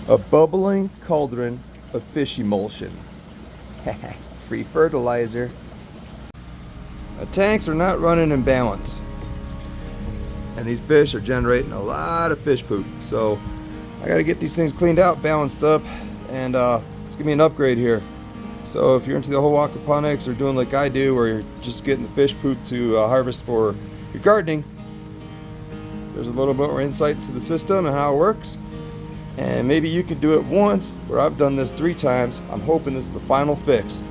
A bubbling cauldron of fish emulsion. Free fertilizer. The tanks are not running in balance, and these fish are generating a lot of fish poop. So I got to get these things cleaned out, balanced up, and it's gonna be an upgrade here. So if you're into the whole aquaponics or doing like I do, where you're just getting the fish poop to harvest for your gardening, there's a little bit more insight to the system and how it works. And maybe you could do it once, where I've done this 3 times. I'm hoping this is the final fix.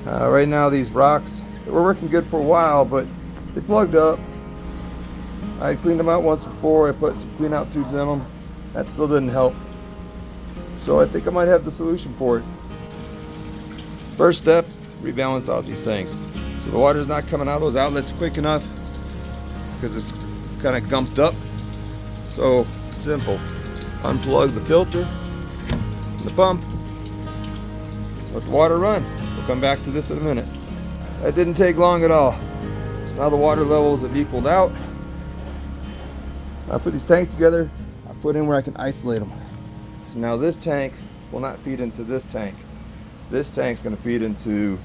Right now these rocks, they were working good for a while, but they plugged up. I cleaned them out once before. I put some clean out tubes in them. That still didn't help. So I think I might have the solution for it. First step, rebalance out these things. So the water's not coming out of those outlets quick enough because it's kind of gumped up. So simple. Unplug the filter and the pump. Let the water run. We'll come back to this in a minute. That didn't take long at all. So now the water levels have equaled out. I put these tanks together. I put in where I can isolate them. So now this tank will not feed into this tank. This tank's going to feed into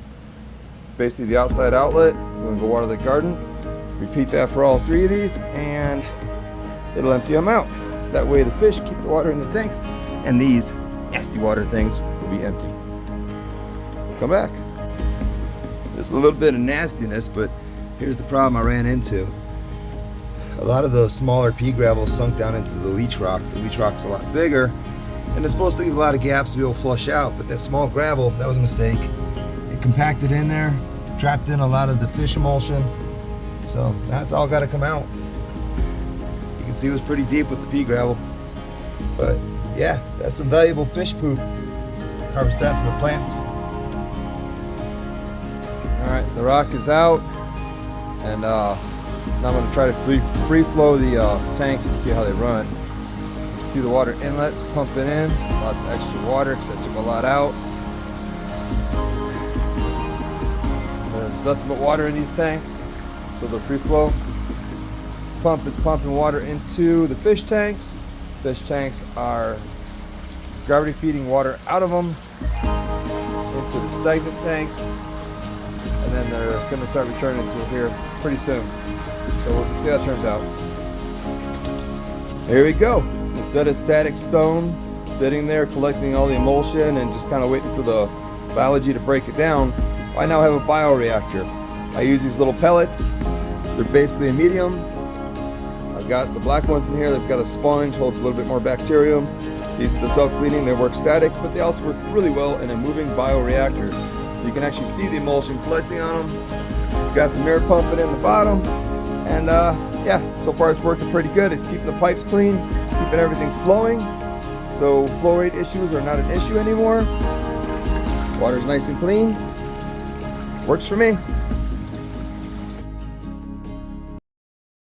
basically the outside outlet. We're going to go water the garden. Repeat that for all 3 of these, and it'll empty them out. That way the fish keep the water in the tanks, and these nasty water things will be empty. Come back. There's a little bit of nastiness, but here's the problem I ran into. A lot of the smaller pea gravel sunk down into the leach rock. The leach rock's a lot bigger, and it's supposed to leave a lot of gaps to be able to flush out, but that small gravel, that was a mistake. It compacted in there, trapped in a lot of the fish emulsion, so that's all got to come out. You can see it was pretty deep with the pea gravel, but yeah, that's some valuable fish poop. Harvest that for the plants. Alright, the rock is out, and now I'm going to try to free flow the tanks and see how they run. You see the water inlets pumping in, lots of extra water because I took a lot out. There's nothing but water in these tanks, so the free flow pump is pumping water into the fish tanks. Fish tanks are gravity feeding water out of them into the stagnant tanks, and then they're going to start returning to here pretty soon. So we'll see how it turns out. Here we go. Instead of static stone sitting there collecting all the emulsion and just kind of waiting for the biology to break it down, I now have a bioreactor. I use these little pellets. They're basically a medium. I've got the black ones in here. They've got a sponge, holds a little bit more bacterium. These are the self-cleaning. They work static, but they also work really well in a moving bioreactor. You can actually see the emulsion collecting on them. Got some air pumping in the bottom. And yeah, so far it's working pretty good. It's keeping the pipes clean, keeping everything flowing. So flow rate issues are not an issue anymore. Water's nice and clean. Works for me.